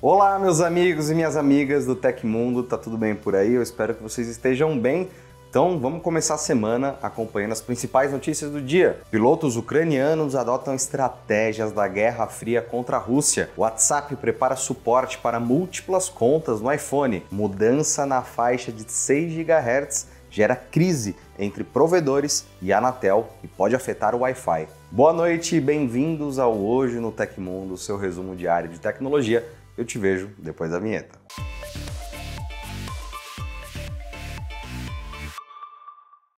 Olá, meus amigos e minhas amigas do Tecmundo, tá tudo bem por aí? Eu espero que vocês estejam bem. Então, vamos começar a semana acompanhando as principais notícias do dia. Pilotos ucranianos adotam estratégias da Guerra Fria contra a Rússia. O WhatsApp prepara suporte para múltiplas contas no iPhone. Mudança na faixa de 6 GHz gera crise entre provedores e Anatel e pode afetar o Wi-Fi. Boa noite e bem-vindos ao Hoje no Tecmundo, seu resumo diário de tecnologia. Eu te vejo depois da vinheta.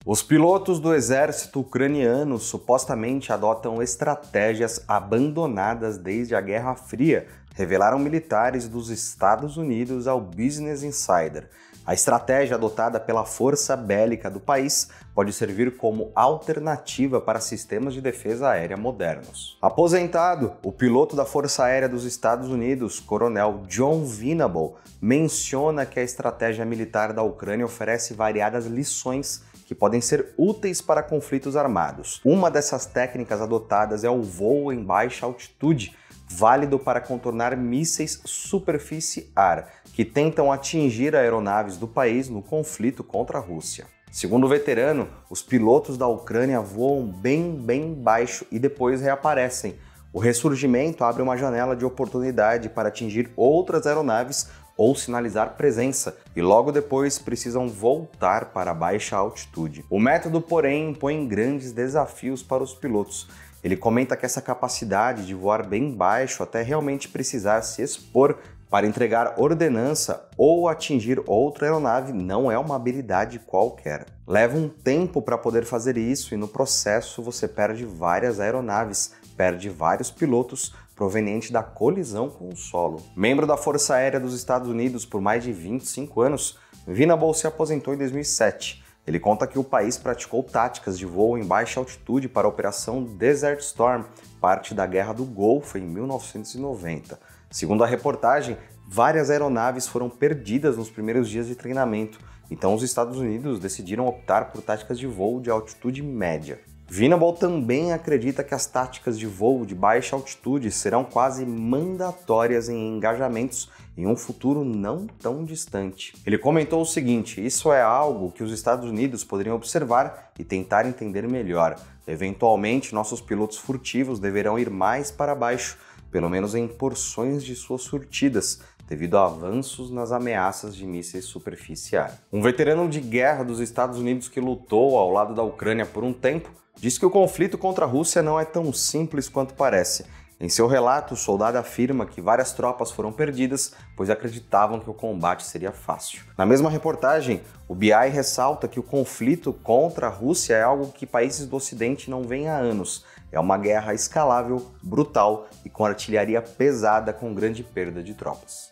Os pilotos do exército ucraniano supostamente adotam estratégias abandonadas desde a Guerra Fria, revelaram militares dos Estados Unidos ao Business Insider. A estratégia adotada pela força bélica do país pode servir como alternativa para sistemas de defesa aérea modernos. Aposentado, o piloto da Força Aérea dos Estados Unidos, Coronel John Venable, menciona que a estratégia militar da Ucrânia oferece variadas lições que podem ser úteis para conflitos armados. Uma dessas técnicas adotadas é o voo em baixa altitude, válido para contornar mísseis superfície-ar, que tentam atingir aeronaves do país no conflito contra a Rússia. Segundo o veterano, os pilotos da Ucrânia voam bem baixo e depois reaparecem. O ressurgimento abre uma janela de oportunidade para atingir outras aeronaves ou sinalizar presença, e logo depois precisam voltar para baixa altitude. O método, porém, impõe grandes desafios para os pilotos. Ele comenta que essa capacidade de voar bem baixo até realmente precisar se expor para entregar ordenança ou atingir outra aeronave não é uma habilidade qualquer. Leva um tempo para poder fazer isso e no processo você perde várias aeronaves, perde vários pilotos proveniente da colisão com o solo. Membro da Força Aérea dos Estados Unidos por mais de 25 anos, Venable se aposentou em 2007. Ele conta que o país praticou táticas de voo em baixa altitude para a Operação Desert Storm, parte da Guerra do Golfo, em 1990. Segundo a reportagem, várias aeronaves foram perdidas nos primeiros dias de treinamento, então os Estados Unidos decidiram optar por táticas de voo de altitude média. Venable também acredita que as táticas de voo de baixa altitude serão quase mandatórias em engajamentos em um futuro não tão distante. Ele comentou o seguinte: isso é algo que os Estados Unidos poderiam observar e tentar entender melhor. Eventualmente, nossos pilotos furtivos deverão ir mais para baixo, pelo menos em porções de suas surtidas, devido a avanços nas ameaças de mísseis superficiais. Um veterano de guerra dos Estados Unidos que lutou ao lado da Ucrânia por um tempo diz que o conflito contra a Rússia não é tão simples quanto parece. Em seu relato, o soldado afirma que várias tropas foram perdidas, pois acreditavam que o combate seria fácil. Na mesma reportagem, o BI ressalta que o conflito contra a Rússia é algo que países do Ocidente não veem há anos. É uma guerra escalável, brutal e com artilharia pesada com grande perda de tropas.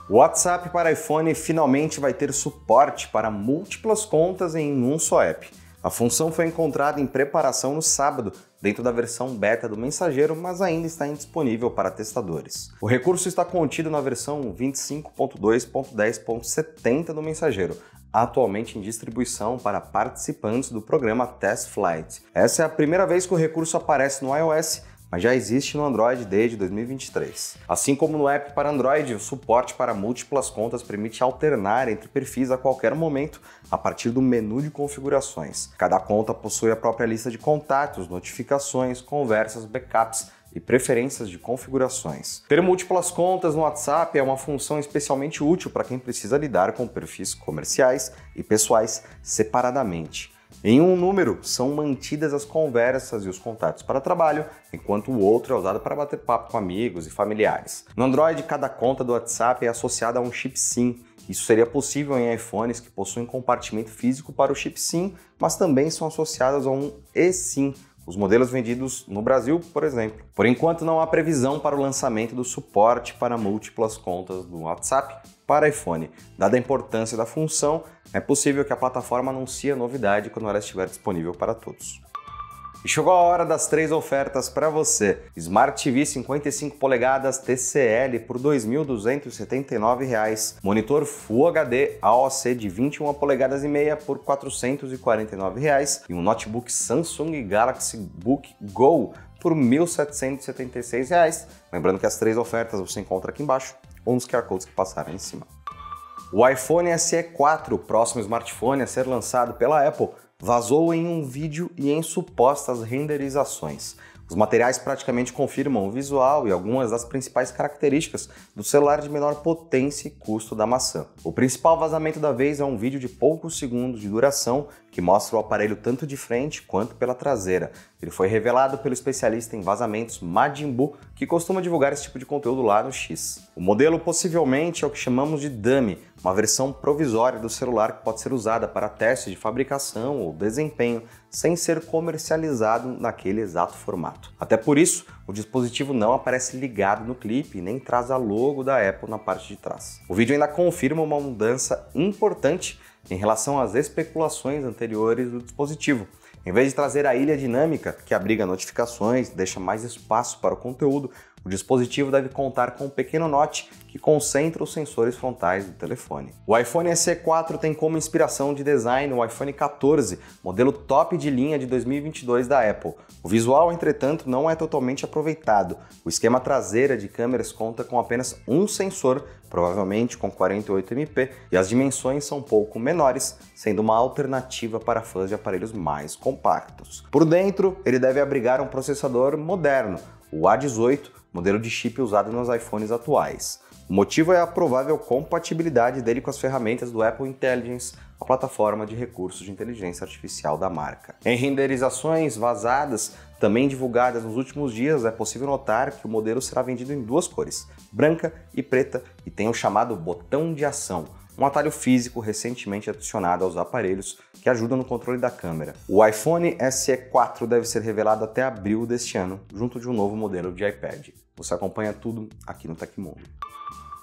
O WhatsApp para iPhone finalmente vai ter suporte para múltiplas contas em um só app. A função foi encontrada em preparação no sábado, dentro da versão beta do mensageiro, mas ainda está indisponível para testadores. O recurso está contido na versão 25.2.10.70 do mensageiro, atualmente em distribuição para participantes do programa Test Flight. Essa é a primeira vez que o recurso aparece no iOS, mas já existe no Android desde 2023. Assim como no app para Android, o suporte para múltiplas contas permite alternar entre perfis a qualquer momento a partir do menu de configurações. Cada conta possui a própria lista de contatos, notificações, conversas, backups e preferências de configurações. Ter múltiplas contas no WhatsApp é uma função especialmente útil para quem precisa lidar com perfis comerciais e pessoais separadamente. Em um número, são mantidas as conversas e os contatos para trabalho, enquanto o outro é usado para bater papo com amigos e familiares. No Android, cada conta do WhatsApp é associada a um chip SIM. Isso seria possível em iPhones que possuem compartimento físico para o chip SIM, mas também são associados a um eSIM, os modelos vendidos no Brasil, por exemplo. Por enquanto, não há previsão para o lançamento do suporte para múltiplas contas do WhatsApp para iPhone. Dada a importância da função, é possível que a plataforma anuncie a novidade quando ela estiver disponível para todos. E chegou a hora das 3 ofertas para você. Smart TV 55 polegadas TCL por R$ 2.279. Monitor Full HD AOC de 21 polegadas e meia por R$ 449. E um notebook Samsung Galaxy Book Go por R$ 1.776. Lembrando que as 3 ofertas você encontra aqui embaixo ou nos QR Codes que passaram em cima. O iPhone SE 4, o próximo smartphone a ser lançado pela Apple, vazou em um vídeo e em supostas renderizações. Os materiais praticamente confirmam o visual e algumas das principais características do celular de menor potência e custo da maçã. O principal vazamento da vez é um vídeo de poucos segundos de duração que mostra o aparelho tanto de frente quanto pela traseira. Ele foi revelado pelo especialista em vazamentos Majin Buu, que costuma divulgar esse tipo de conteúdo lá no X. O modelo possivelmente é o que chamamos de dummy, uma versão provisória do celular que pode ser usada para testes de fabricação ou desempenho, sem ser comercializado naquele exato formato. Até por isso, o dispositivo não aparece ligado no clipe e nem traz a logo da Apple na parte de trás. O vídeo ainda confirma uma mudança importante em relação às especulações anteriores do dispositivo. Em vez de trazer a ilha dinâmica, que abriga notificações, deixa mais espaço para o conteúdo, o dispositivo deve contar com um pequeno note que concentra os sensores frontais do telefone. O iPhone SE 4 tem como inspiração de design o iPhone 14, modelo top de linha de 2022 da Apple. O visual, entretanto, não é totalmente aproveitado. O esquema traseira de câmeras conta com apenas um sensor, provavelmente com 48MP, e as dimensões são um pouco menores, sendo uma alternativa para fãs de aparelhos mais compactos. Por dentro, ele deve abrigar um processador moderno, o A18, modelo de chip usado nos iPhones atuais. O motivo é a provável compatibilidade dele com as ferramentas do Apple Intelligence, a plataforma de recursos de inteligência artificial da marca. Em renderizações vazadas, também divulgadas nos últimos dias, é possível notar que o modelo será vendido em duas cores, branca e preta, e tem o chamado botão de ação, um atalho físico recentemente adicionado aos aparelhos que ajuda no controle da câmera. O iPhone SE 4 deve ser revelado até abril deste ano, junto de um novo modelo de iPad. Você acompanha tudo aqui no Tecmundo.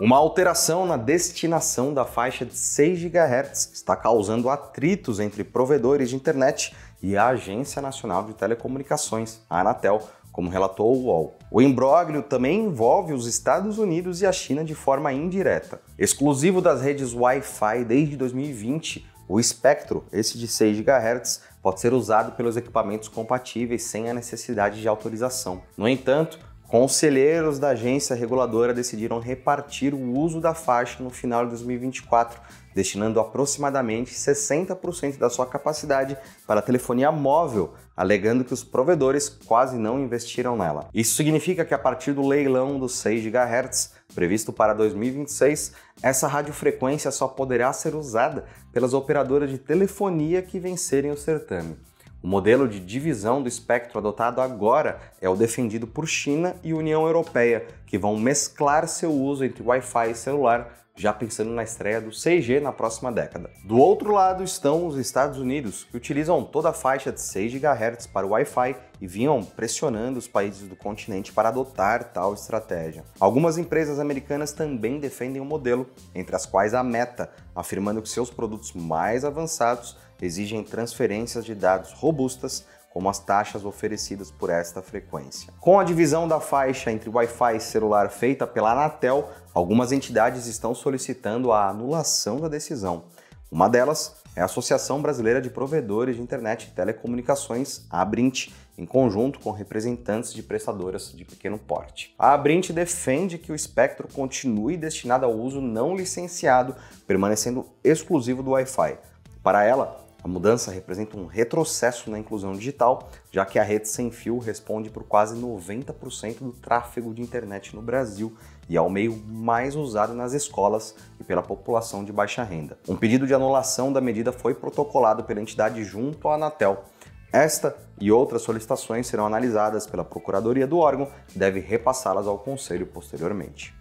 Uma alteração na destinação da faixa de 6 GHz está causando atritos entre provedores de internet e a Agência Nacional de Telecomunicações, a Anatel, como relatou o UOL. O imbróglio também envolve os Estados Unidos e a China de forma indireta. Exclusivo das redes Wi-Fi desde 2020, o espectro, esse de 6 GHz, pode ser usado pelos equipamentos compatíveis sem a necessidade de autorização. No entanto, conselheiros da agência reguladora decidiram repartir o uso da faixa no final de 2024, destinando aproximadamente 60% da sua capacidade para telefonia móvel, alegando que os provedores quase não investiram nela. Isso significa que a partir do leilão dos 6 GHz, previsto para 2026, essa radiofrequência só poderá ser usada pelas operadoras de telefonia que vencerem o certame. O modelo de divisão do espectro adotado agora é o defendido por China e União Europeia, que vão mesclar seu uso entre Wi-Fi e celular, já pensando na estreia do 6G na próxima década. Do outro lado estão os Estados Unidos, que utilizam toda a faixa de 6 GHz para o Wi-Fi e vinham pressionando os países do continente para adotar tal estratégia. Algumas empresas americanas também defendem o modelo, entre as quais a Meta, afirmando que seus produtos mais avançados exigem transferências de dados robustas, como as taxas oferecidas por esta frequência. Com a divisão da faixa entre Wi-Fi e celular feita pela Anatel, algumas entidades estão solicitando a anulação da decisão. Uma delas é a Associação Brasileira de Provedores de Internet e Telecomunicações, a Abrint, em conjunto com representantes de prestadoras de pequeno porte. A Abrint defende que o espectro continue destinado ao uso não licenciado, permanecendo exclusivo do Wi-Fi. Para ela, a mudança representa um retrocesso na inclusão digital, já que a rede sem fio responde por quase 90% do tráfego de internet no Brasil e é o meio mais usado nas escolas e pela população de baixa renda. Um pedido de anulação da medida foi protocolado pela entidade junto à Anatel. Esta e outras solicitações serão analisadas pela Procuradoria do órgão, que deve repassá-las ao Conselho posteriormente.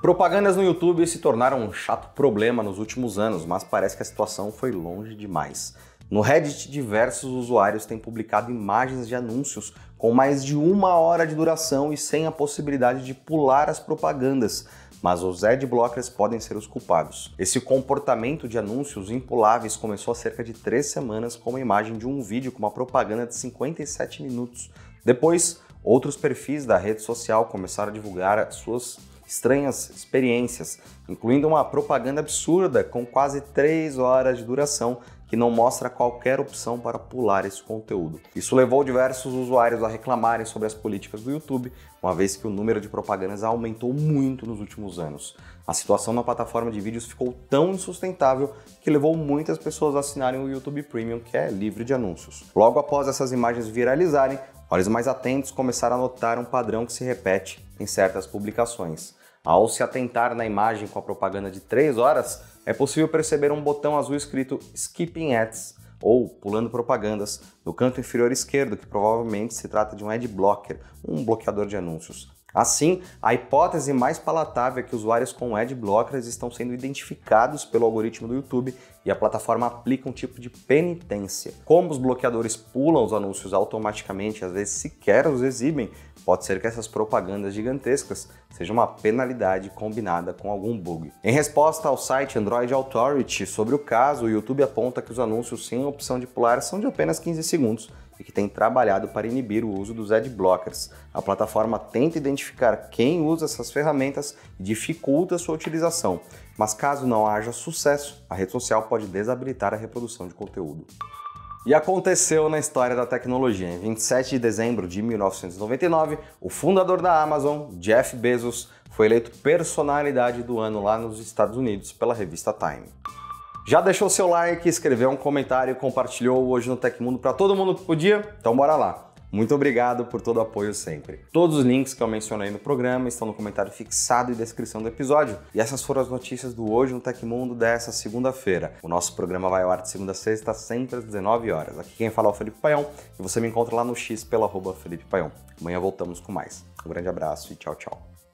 Propagandas no YouTube se tornaram um chato problema nos últimos anos, mas parece que a situação foi longe demais. No Reddit, diversos usuários têm publicado imagens de anúncios com mais de 1 hora de duração e sem a possibilidade de pular as propagandas, mas os adblockers podem ser os culpados. Esse comportamento de anúncios impuláveis começou há cerca de 3 semanas com uma imagem de um vídeo com uma propaganda de 57 minutos. Depois, outros perfis da rede social começaram a divulgar suas estranhas experiências, incluindo uma propaganda absurda com quase 3 horas de duração que não mostra qualquer opção para pular esse conteúdo. Isso levou diversos usuários a reclamarem sobre as políticas do YouTube, uma vez que o número de propagandas aumentou muito nos últimos anos. A situação na plataforma de vídeos ficou tão insustentável que levou muitas pessoas a assinarem o YouTube Premium, que é livre de anúncios. Logo após essas imagens viralizarem, olhos mais atentos começaram a notar um padrão que se repete em certas publicações. Ao se atentar na imagem com a propaganda de 3 horas, é possível perceber um botão azul escrito Skipping Ads, ou pulando propagandas, no canto inferior esquerdo, que provavelmente se trata de um ad blocker, um bloqueador de anúncios. Assim, a hipótese mais palatável é que usuários com ad blockers estão sendo identificados pelo algoritmo do YouTube e a plataforma aplica um tipo de penitência. Como os bloqueadores pulam os anúncios automaticamente e às vezes sequer os exibem, pode ser que essas propagandas gigantescas sejam uma penalidade combinada com algum bug. Em resposta ao site Android Authority sobre o caso, o YouTube aponta que os anúncios sem opção de pular são de apenas 15 segundos e que tem trabalhado para inibir o uso dos ad blockers. A plataforma tenta identificar quem usa essas ferramentas e dificulta sua utilização, mas caso não haja sucesso, a rede social pode desabilitar a reprodução de conteúdo. E aconteceu na história da tecnologia. Em 27 de dezembro de 1999, o fundador da Amazon, Jeff Bezos, foi eleito personalidade do ano lá nos Estados Unidos pela revista Time. Já deixou seu like, escreveu um comentário e compartilhou hoje no Tecmundo para todo mundo que podia? Então bora lá! Muito obrigado por todo o apoio sempre. Todos os links que eu mencionei no programa estão no comentário fixado e descrição do episódio. E essas foram as notícias do Hoje no Tecmundo dessa segunda-feira. O nosso programa vai ao ar de segunda a sexta, sempre às 19 horas. Aqui quem fala é o Felipe Paião e você me encontra lá no X pelo @Felipe Paião. Amanhã voltamos com mais. Um grande abraço e tchau, tchau.